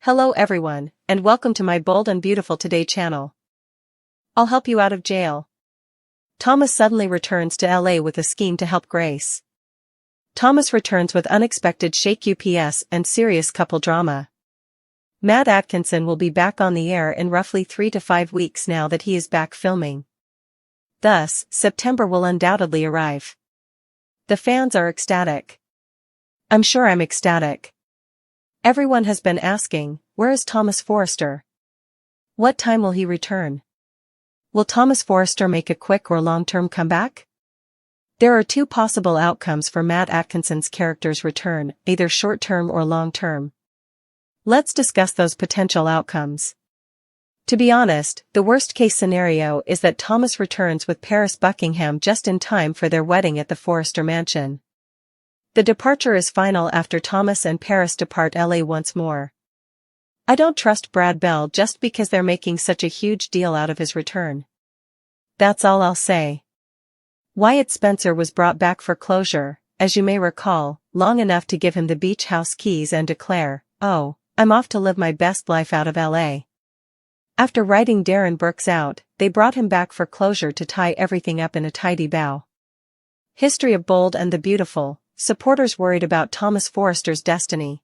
Hello everyone, and welcome to my Bold and Beautiful Today channel. I'll help you out of jail. Thomas suddenly returns to LA with a scheme to help Grace. Thomas returns with unexpected shake UPS and serious couple drama. Matt Atkinson will be back on the air in roughly 3 to 5 weeks now that he is back filming. Thus, September will undoubtedly arrive. The fans are ecstatic. I'm sure I'm ecstatic. Everyone has been asking, where is Thomas Forrester? What time will he return? Will Thomas Forrester make a quick or long-term comeback? There are two possible outcomes for Matt Atkinson's character's return, either short-term or long-term. Let's discuss those potential outcomes. To be honest, the worst-case scenario is that Thomas returns with Paris Buckingham just in time for their wedding at the Forrester mansion. The departure is final after Thomas and Paris depart LA once more. I don't trust Brad Bell just because they're making such a huge deal out of his return. That's all I'll say. Wyatt Spencer was brought back for closure, as you may recall, long enough to give him the beach house keys and declare, "Oh, I'm off to live my best life out of LA." After writing Darren Brooks out, they brought him back for closure to tie everything up in a tidy bow. History of Bold and the Beautiful. Supporters worried about Thomas Forrester's destiny.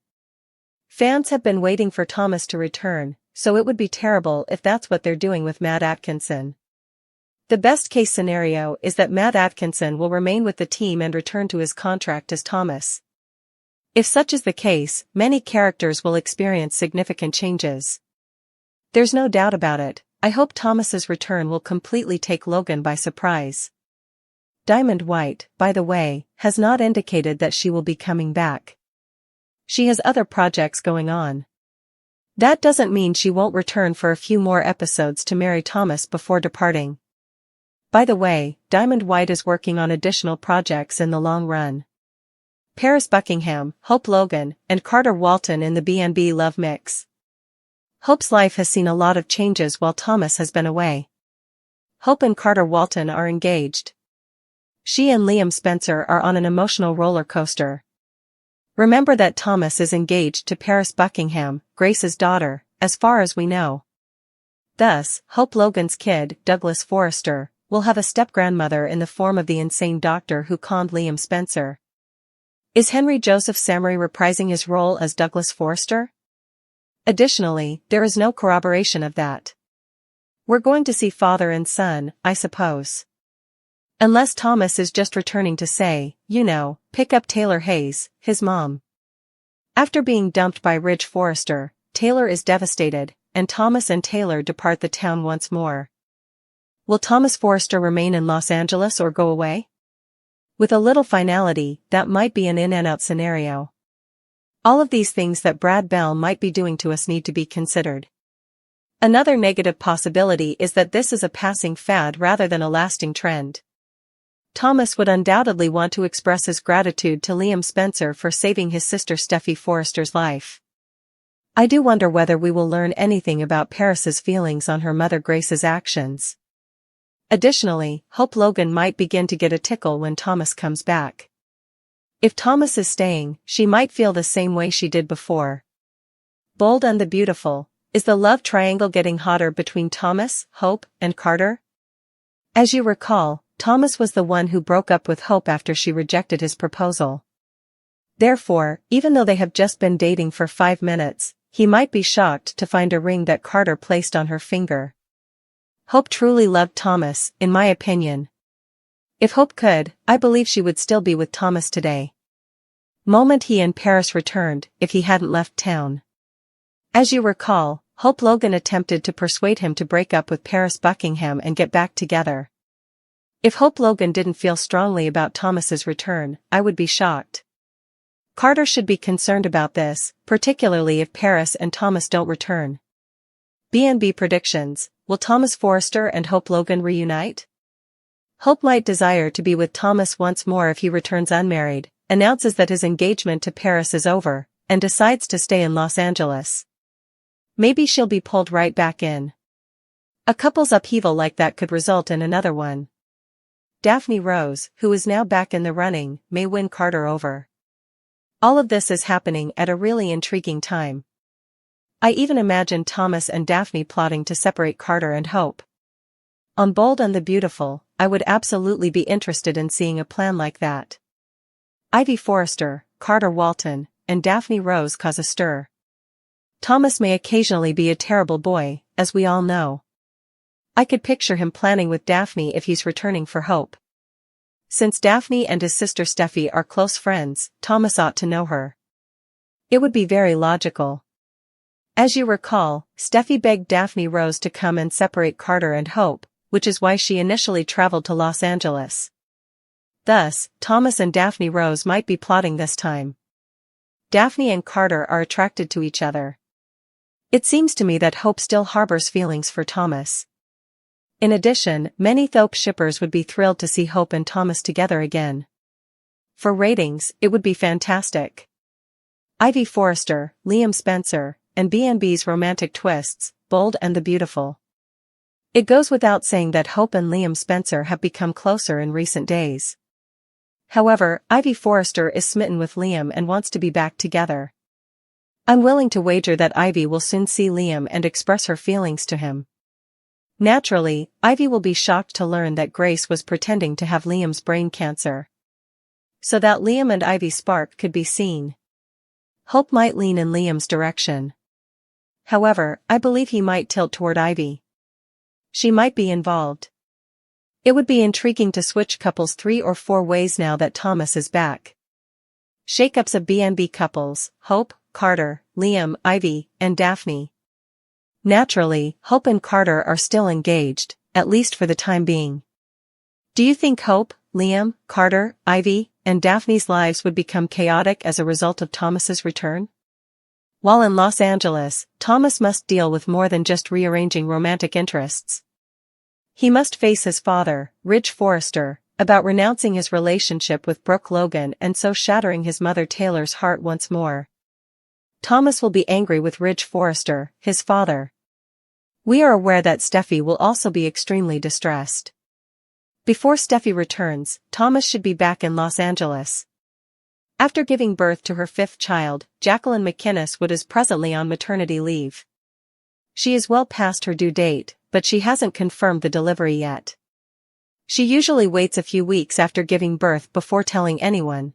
Fans have been waiting for Thomas to return, so it would be terrible if that's what they're doing with Matt Atkinson. The best-case scenario is that Matt Atkinson will remain with the team and return to his contract as Thomas. If such is the case, many characters will experience significant changes. There's no doubt about it. I hope Thomas's return will completely take Logan by surprise. Diamond White, by the way, has not indicated that she will be coming back. She has other projects going on. That doesn't mean she won't return for a few more episodes to marry Thomas before departing. By the way, Diamond White is working on additional projects in the long run. Paris Buckingham, Hope Logan, and Carter Walton in the B&B love mix. Hope's life has seen a lot of changes while Thomas has been away. Hope and Carter Walton are engaged. She and Liam Spencer are on an emotional roller coaster. Remember that Thomas is engaged to Paris Buckingham, Grace's daughter, as far as we know. Thus, Hope Logan's kid, Douglas Forrester, will have a step-grandmother in the form of the insane doctor who conned Liam Spencer. Is Henry Joseph Samry reprising his role as Douglas Forrester? Additionally, there is no corroboration of that. We're going to see father and son, I suppose. Unless Thomas is just returning to say, pick up Taylor Hayes, his mom. After being dumped by Ridge Forrester, Taylor is devastated, and Thomas and Taylor depart the town once more. Will Thomas Forrester remain in Los Angeles or go away? With a little finality, that might be an in-and-out scenario. All of these things that Brad Bell might be doing to us need to be considered. Another negative possibility is that this is a passing fad rather than a lasting trend. Thomas would undoubtedly want to express his gratitude to Liam Spencer for saving his sister Steffi Forrester's life. I do wonder whether we will learn anything about Paris's feelings on her mother Grace's actions. Additionally, Hope Logan might begin to get a tickle when Thomas comes back. If Thomas is staying, she might feel the same way she did before. Bold and the Beautiful. Is the love triangle getting hotter between Thomas, Hope, and Carter? As you recall, Thomas was the one who broke up with Hope after she rejected his proposal. Therefore, even though they have just been dating for 5 minutes, he might be shocked to find a ring that Carter placed on her finger. Hope truly loved Thomas, in my opinion. If Hope could, I believe she would still be with Thomas today. Moment he and Paris returned, if he hadn't left town. As you recall, Hope Logan attempted to persuade him to break up with Paris Buckingham and get back together. If Hope Logan didn't feel strongly about Thomas's return, I would be shocked. Carter should be concerned about this, particularly if Paris and Thomas don't return. B&B predictions. Will Thomas Forrester and Hope Logan reunite? Hope might desire to be with Thomas once more if he returns unmarried, announces that his engagement to Paris is over, and decides to stay in Los Angeles. Maybe she'll be pulled right back in. A couple's upheaval like that could result in another one. Daphne Rose, who is now back in the running, may win Carter over. All of this is happening at a really intriguing time. I even imagined Thomas and Daphne plotting to separate Carter and Hope. On Bold and the Beautiful, I would absolutely be interested in seeing a plan like that. Ivy Forrester, Carter Walton, and Daphne Rose cause a stir. Thomas may occasionally be a terrible boy, as we all know. I could picture him planning with Daphne if he's returning for Hope. Since Daphne and his sister Steffi are close friends, Thomas ought to know her. It would be very logical. As you recall, Steffi begged Daphne Rose to come and separate Carter and Hope, which is why she initially traveled to Los Angeles. Thus, Thomas and Daphne Rose might be plotting this time. Daphne and Carter are attracted to each other. It seems to me that Hope still harbors feelings for Thomas. In addition, many Thope shippers would be thrilled to see Hope and Thomas together again. For ratings, it would be fantastic. Ivy Forrester, Liam Spencer, and B&B's romantic twists, Bold and the Beautiful. It goes without saying that Hope and Liam Spencer have become closer in recent days. However, Ivy Forrester is smitten with Liam and wants to be back together. I'm willing to wager that Ivy will soon see Liam and express her feelings to him. Naturally, Ivy will be shocked to learn that Grace was pretending to have Liam's brain cancer. So that Liam and Ivy's spark could be seen. Hope might lean in Liam's direction. However, I believe he might tilt toward Ivy. She might be involved. It would be intriguing to switch couples 3 or 4 ways now that Thomas is back. Shakeups of B&B couples, Hope, Carter, Liam, Ivy, and Daphne. Naturally, Hope and Carter are still engaged, at least for the time being. Do you think Hope, Liam, Carter, Ivy, and Daphne's lives would become chaotic as a result of Thomas's return? While in Los Angeles, Thomas must deal with more than just rearranging romantic interests. He must face his father, Ridge Forrester, about renouncing his relationship with Brooke Logan and so shattering his mother Taylor's heart once more. Thomas will be angry with Ridge Forrester, his father. We are aware that Steffi will also be extremely distressed. Before Steffi returns, Thomas should be back in Los Angeles. After giving birth to her 5th child, Jacqueline McInnes Wood is presently on maternity leave. She is well past her due date, but she hasn't confirmed the delivery yet. She usually waits a few weeks after giving birth before telling anyone.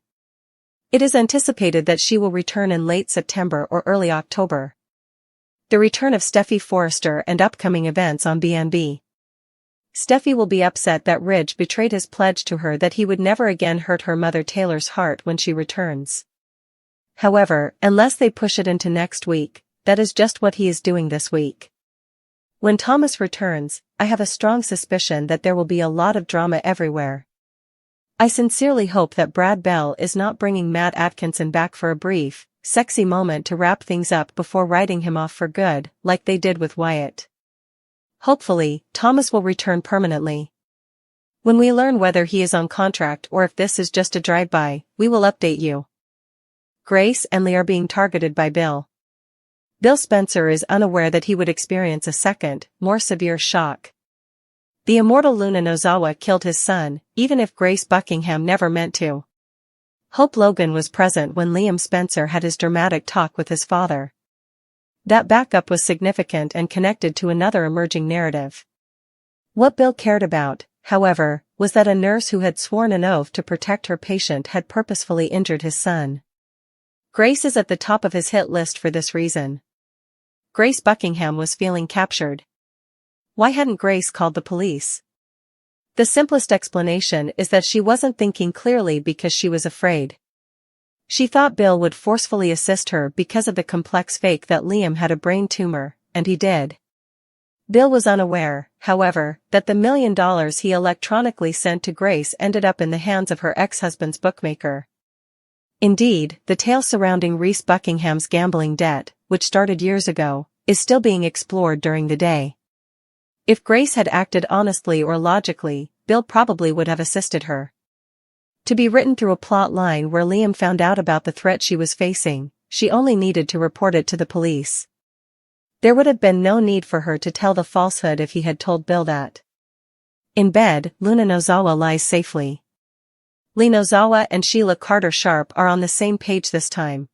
It is anticipated that she will return in late September or early October. The return of Steffi Forrester and upcoming events on B&B. Steffi will be upset that Ridge betrayed his pledge to her that he would never again hurt her mother Taylor's heart when she returns. However, unless they push it into next week, that is just what he is doing this week. When Thomas returns, I have a strong suspicion that there will be a lot of drama everywhere. I sincerely hope that Brad Bell is not bringing Matt Atkinson back for a brief, sexy moment to wrap things up before writing him off for good, like they did with Wyatt. Hopefully, Thomas will return permanently. When we learn whether he is on contract or if this is just a drive-by, we will update you. Grace and Lee are being targeted by Bill. Bill Spencer is unaware that he would experience a second, more severe shock. The immortal Luna Nozawa killed his son, even if Grace Buckingham never meant to. Hope Logan was present when Liam Spencer had his dramatic talk with his father. That backup was significant and connected to another emerging narrative. What Bill cared about, however, was that a nurse who had sworn an oath to protect her patient had purposefully injured his son. Grace is at the top of his hit list for this reason. Grace Buckingham was feeling captured. Why hadn't Grace called the police? The simplest explanation is that she wasn't thinking clearly because she was afraid. She thought Bill would forcefully assist her because of the complex fake that Liam had a brain tumor, and he did. Bill was unaware, however, that the $1 million he electronically sent to Grace ended up in the hands of her ex-husband's bookmaker. Indeed, the tale surrounding Reese Buckingham's gambling debt, which started years ago, is still being explored during the day. If Grace had acted honestly or logically, Bill probably would have assisted her. To be written through a plot line where Liam found out about the threat she was facing, she only needed to report it to the police. There would have been no need for her to tell the falsehood if he had told Bill that. In bed, Luna Nozawa lies safely. Lee Nozawa and Sheila Carter Sharp are on the same page this time.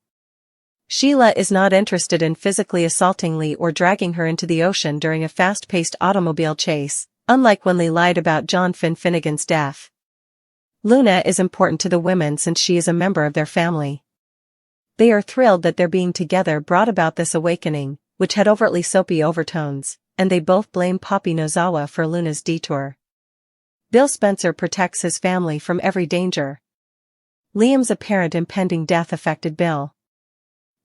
Sheila is not interested in physically assaulting Lee or dragging her into the ocean during a fast-paced automobile chase, unlike when Lee lied about John Finnegan's death. Luna is important to the women since she is a member of their family. They are thrilled that their being together brought about this awakening, which had overtly soapy overtones, and they both blame Poppy Nozawa for Luna's detour. Bill Spencer protects his family from every danger. Liam's apparent impending death affected Bill.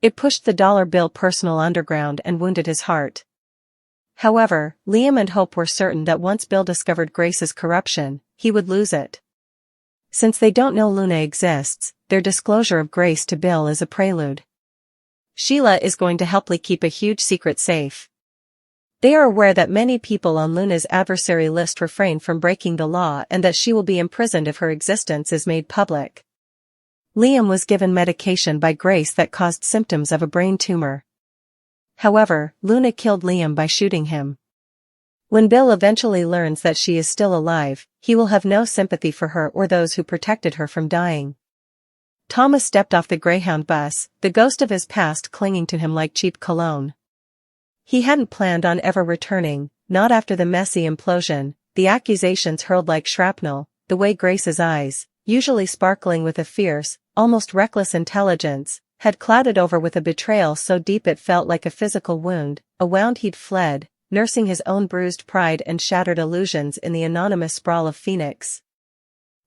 It pushed the dollar bill personal underground and wounded his heart. However, Liam and Hope were certain that once Bill discovered Grace's corruption, he would lose it. Since they don't know Luna exists, their disclosure of Grace to Bill is a prelude. Sheila is going to help Lee keep a huge secret safe. They are aware that many people on Luna's adversary list refrain from breaking the law and that she will be imprisoned if her existence is made public. Liam was given medication by Grace that caused symptoms of a brain tumor. However, Luna killed Liam by shooting him. When Bill eventually learns that she is still alive, he will have no sympathy for her or those who protected her from dying. Thomas stepped off the Greyhound bus, the ghost of his past clinging to him like cheap cologne. He hadn't planned on ever returning, not after the messy implosion, the accusations hurled like shrapnel, the way Grace's eyes, usually sparkling with a fierce, almost reckless intelligence, had clouded over with a betrayal so deep it felt like a physical wound, a wound he'd fled, nursing his own bruised pride and shattered illusions in the anonymous sprawl of Phoenix.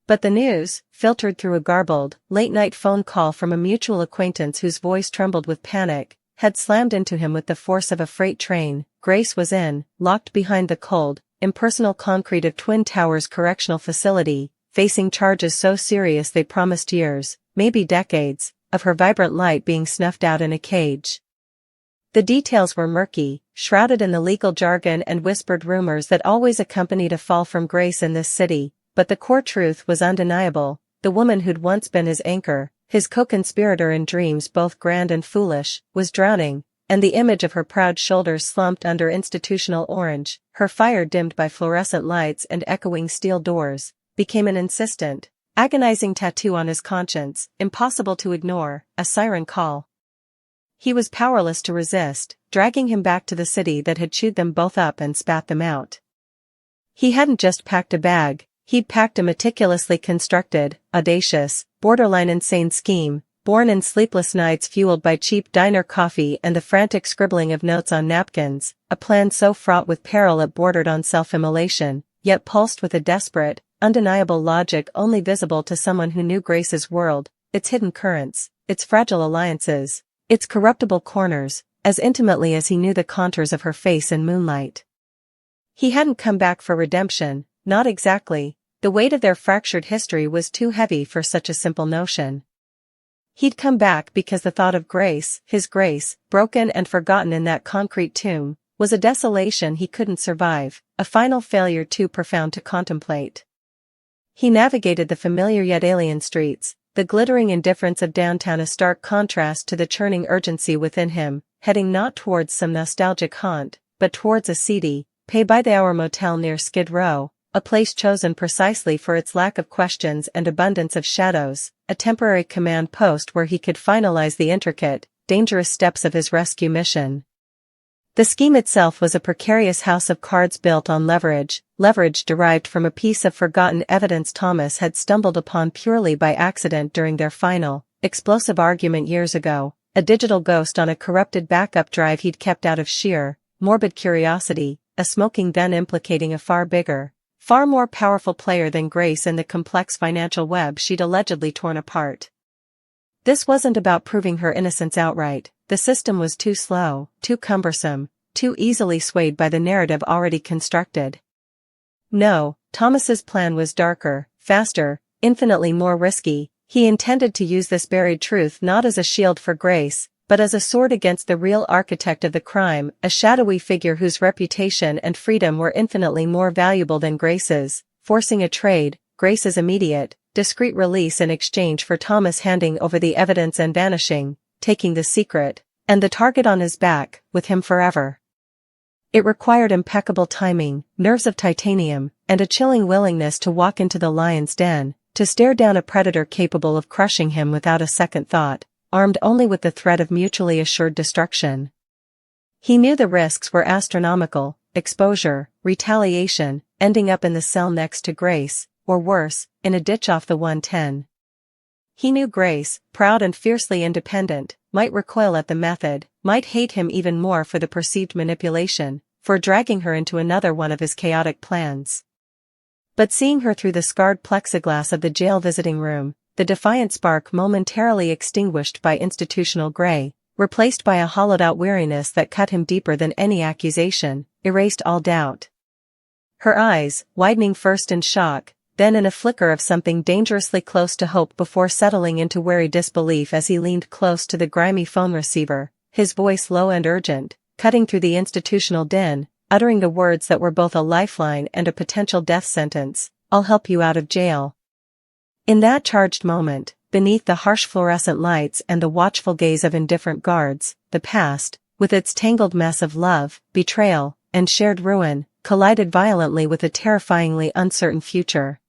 But the news, filtered through a garbled, late-night phone call from a mutual acquaintance whose voice trembled with panic, had slammed into him with the force of a freight train. Grace was locked behind the cold, impersonal concrete of Twin Towers Correctional Facility, facing charges so serious they promised years, maybe decades, of her vibrant light being snuffed out in a cage. The details were murky, shrouded in the legal jargon and whispered rumors that always accompanied a fall from grace in this city, but the core truth was undeniable. The woman who'd once been his anchor, his co-conspirator in dreams both grand and foolish, was drowning, and the image of her proud shoulders slumped under institutional orange, her fire dimmed by fluorescent lights and echoing steel doors, became an insistent, agonizing tattoo on his conscience, impossible to ignore, a siren call. He was powerless to resist, dragging him back to the city that had chewed them both up and spat them out. He hadn't just packed a bag, he'd packed a meticulously constructed, audacious, borderline insane scheme, born in sleepless nights fueled by cheap diner coffee and the frantic scribbling of notes on napkins, a plan so fraught with peril it bordered on self-immolation, yet pulsed with a desperate, undeniable logic only visible to someone who knew Grace's world, its hidden currents, its fragile alliances, its corruptible corners, as intimately as he knew the contours of her face in moonlight. He hadn't come back for redemption, not exactly. The weight of their fractured history was too heavy for such a simple notion. He'd come back because the thought of Grace, his Grace, broken and forgotten in that concrete tomb, was a desolation he couldn't survive, a final failure too profound to contemplate. He navigated the familiar yet alien streets, the glittering indifference of downtown a stark contrast to the churning urgency within him, heading not towards some nostalgic haunt, but towards a seedy, pay-by-the-hour motel near Skid Row, a place chosen precisely for its lack of questions and abundance of shadows, a temporary command post where he could finalize the intricate, dangerous steps of his rescue mission. The scheme itself was a precarious house of cards built on leverage derived from a piece of forgotten evidence Thomas had stumbled upon purely by accident during their final, explosive argument years ago, a digital ghost on a corrupted backup drive he'd kept out of sheer, morbid curiosity, a smoking gun implicating a far bigger, far more powerful player than Grace in the complex financial web she'd allegedly torn apart. This wasn't about proving her innocence outright. The system was too slow, too cumbersome, too easily swayed by the narrative already constructed. No, Thomas's plan was darker, faster, infinitely more risky. He intended to use this buried truth not as a shield for Grace, but as a sword against the real architect of the crime, a shadowy figure whose reputation and freedom were infinitely more valuable than Grace's, forcing a trade, Grace's immediate, discreet release in exchange for Thomas handing over the evidence and vanishing, taking the secret, and the target on his back, with him forever. It required impeccable timing, nerves of titanium, and a chilling willingness to walk into the lion's den, to stare down a predator capable of crushing him without a second thought, armed only with the threat of mutually assured destruction. He knew the risks were astronomical: exposure, retaliation, ending up in the cell next to Grace, or worse, in a ditch off the 110. He knew Grace, proud and fiercely independent, might recoil at the method, might hate him even more for the perceived manipulation, for dragging her into another one of his chaotic plans. But seeing her through the scarred plexiglass of the jail visiting room, the defiant spark momentarily extinguished by institutional gray, replaced by a hollowed-out weariness that cut him deeper than any accusation, erased all doubt. Her eyes, widening first in shock, then in a flicker of something dangerously close to hope before settling into wary disbelief as he leaned close to the grimy phone receiver, his voice low and urgent, cutting through the institutional din, uttering the words that were both a lifeline and a potential death sentence: "I'll help you out of jail." In that charged moment, beneath the harsh fluorescent lights and the watchful gaze of indifferent guards, the past, with its tangled mess of love, betrayal, and shared ruin, collided violently with a terrifyingly uncertain future.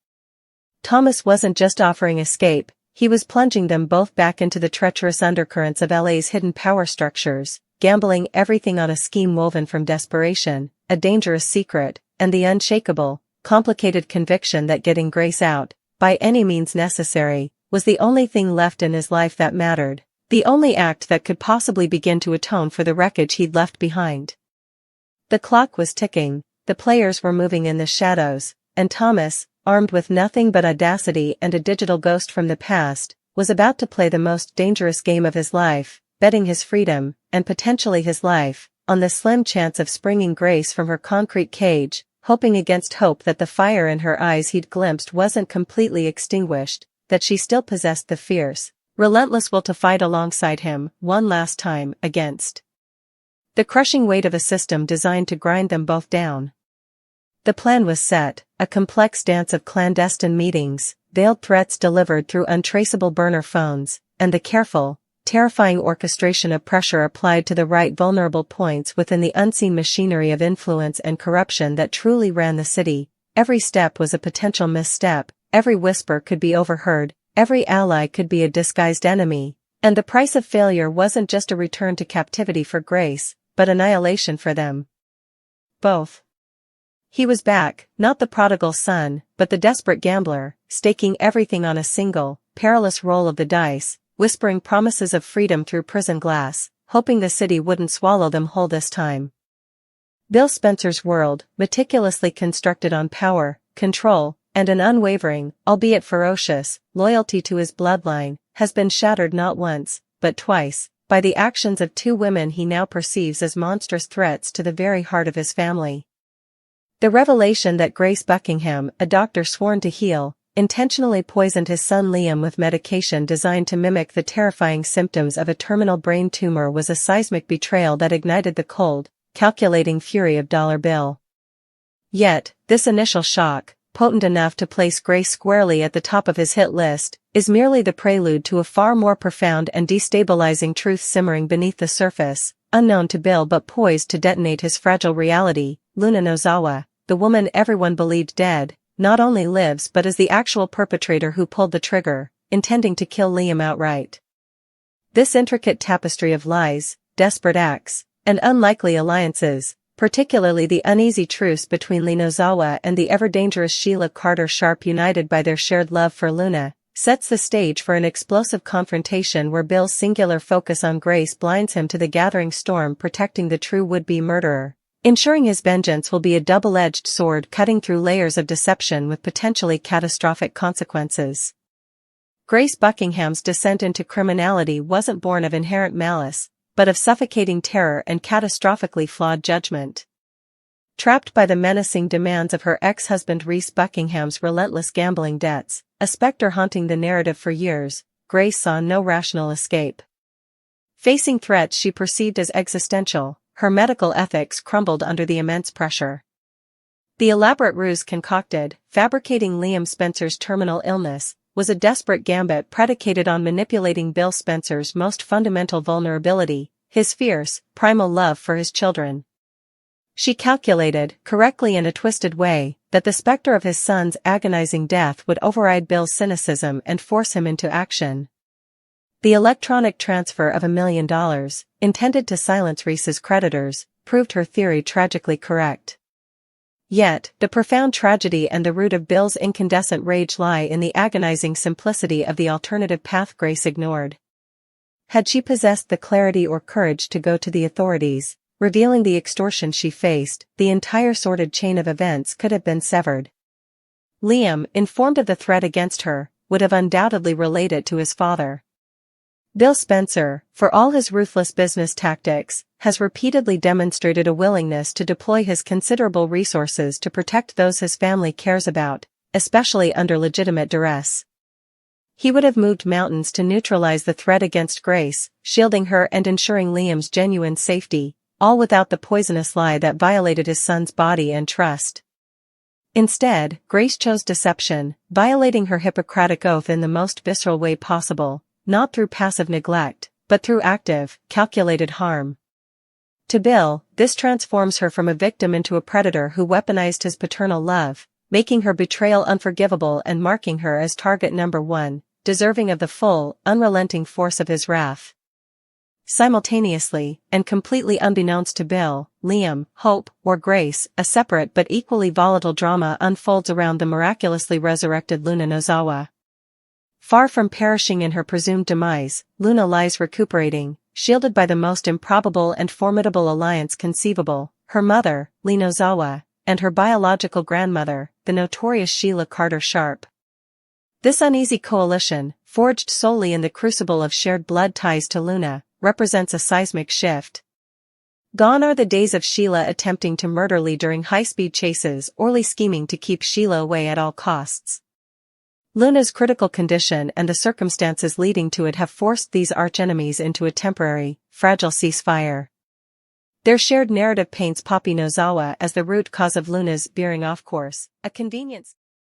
Thomas wasn't just offering escape, he was plunging them both back into the treacherous undercurrents of LA's hidden power structures, gambling everything on a scheme woven from desperation, a dangerous secret, and the unshakable, complicated conviction that getting Grace out, by any means necessary, was the only thing left in his life that mattered, the only act that could possibly begin to atone for the wreckage he'd left behind. The clock was ticking, the players were moving in the shadows, and Thomas, armed with nothing but audacity and a digital ghost from the past, was about to play the most dangerous game of his life, betting his freedom, and potentially his life, on the slim chance of springing Grace from her concrete cage, hoping against hope that the fire in her eyes he'd glimpsed wasn't completely extinguished, that she still possessed the fierce, relentless will to fight alongside him, one last time, against the crushing weight of a system designed to grind them both down. The plan was set, a complex dance of clandestine meetings, veiled threats delivered through untraceable burner phones, and the careful, terrifying orchestration of pressure applied to the right vulnerable points within the unseen machinery of influence and corruption that truly ran the city. Every step was a potential misstep, every whisper could be overheard, every ally could be a disguised enemy, and the price of failure wasn't just a return to captivity for Grace, but annihilation for them both. He was back, not the prodigal son, but the desperate gambler, staking everything on a single, perilous roll of the dice, whispering promises of freedom through prison glass, hoping the city wouldn't swallow them whole this time. Bill Spencer's world, meticulously constructed on power, control, and an unwavering, albeit ferocious, loyalty to his bloodline, has been shattered not once, but twice, by the actions of two women he now perceives as monstrous threats to the very heart of his family. The revelation that Grace Buckingham, a doctor sworn to heal, intentionally poisoned his son Liam with medication designed to mimic the terrifying symptoms of a terminal brain tumor was a seismic betrayal that ignited the cold, calculating fury of Dollar Bill. Yet, this initial shock, potent enough to place Grace squarely at the top of his hit list, is merely the prelude to a far more profound and destabilizing truth simmering beneath the surface, unknown to Bill but poised to detonate his fragile reality. Luna Nozawa, the woman everyone believed dead, not only lives but is the actual perpetrator who pulled the trigger, intending to kill Liam outright. This intricate tapestry of lies, desperate acts, and unlikely alliances, particularly the uneasy truce between Lee Nozawa and the ever-dangerous Sheila Carter Sharp united by their shared love for Luna, sets the stage for an explosive confrontation where Bill's singular focus on Grace blinds him to the gathering storm protecting the true would-be murderer, ensuring his vengeance will be a double-edged sword cutting through layers of deception with potentially catastrophic consequences. Grace Buckingham's descent into criminality wasn't born of inherent malice, but of suffocating terror and catastrophically flawed judgment. Trapped by the menacing demands of her ex-husband Reese Buckingham's relentless gambling debts, a specter haunting the narrative for years, Grace saw no rational escape. Facing threats she perceived as existential, her medical ethics crumbled under the immense pressure. The elaborate ruse concocted, fabricating Liam Spencer's terminal illness, was a desperate gambit predicated on manipulating Bill Spencer's most fundamental vulnerability, his fierce, primal love for his children. She calculated, correctly in a twisted way, that the specter of his son's agonizing death would override Bill's cynicism and force him into action. The electronic transfer of $1 million, intended to silence Reese's creditors, proved her theory tragically correct. Yet, the profound tragedy and the root of Bill's incandescent rage lie in the agonizing simplicity of the alternative path Grace ignored. Had she possessed the clarity or courage to go to the authorities, revealing the extortion she faced, the entire sordid chain of events could have been severed. Liam, informed of the threat against her, would have undoubtedly relayed it to his father. Bill Spencer, for all his ruthless business tactics, has repeatedly demonstrated a willingness to deploy his considerable resources to protect those his family cares about, especially under legitimate duress. He would have moved mountains to neutralize the threat against Grace, shielding her and ensuring Liam's genuine safety, all without the poisonous lie that violated his son's body and trust. Instead, Grace chose deception, violating her Hippocratic oath in the most visceral way possible, not through passive neglect, but through active, calculated harm. To Bill, this transforms her from a victim into a predator who weaponized his paternal love, making her betrayal unforgivable and marking her as target number one, deserving of the full, unrelenting force of his wrath. Simultaneously, and completely unbeknownst to Bill, Liam, Hope, or Grace, a separate but equally volatile drama unfolds around the miraculously resurrected Luna Nozawa. Far from perishing in her presumed demise, Luna lies recuperating, shielded by the most improbable and formidable alliance conceivable, her mother, Lee Nozawa, and her biological grandmother, the notorious Sheila Carter Sharp. This uneasy coalition, forged solely in the crucible of shared blood ties to Luna, represents a seismic shift. Gone are the days of Sheila attempting to murder Lee during high-speed chases or Lee scheming to keep Sheila away at all costs. Luna's critical condition and the circumstances leading to it have forced these archenemies into a temporary, fragile ceasefire. Their shared narrative paints Poppy Nozawa as the root cause of Luna's veering off course, a convenience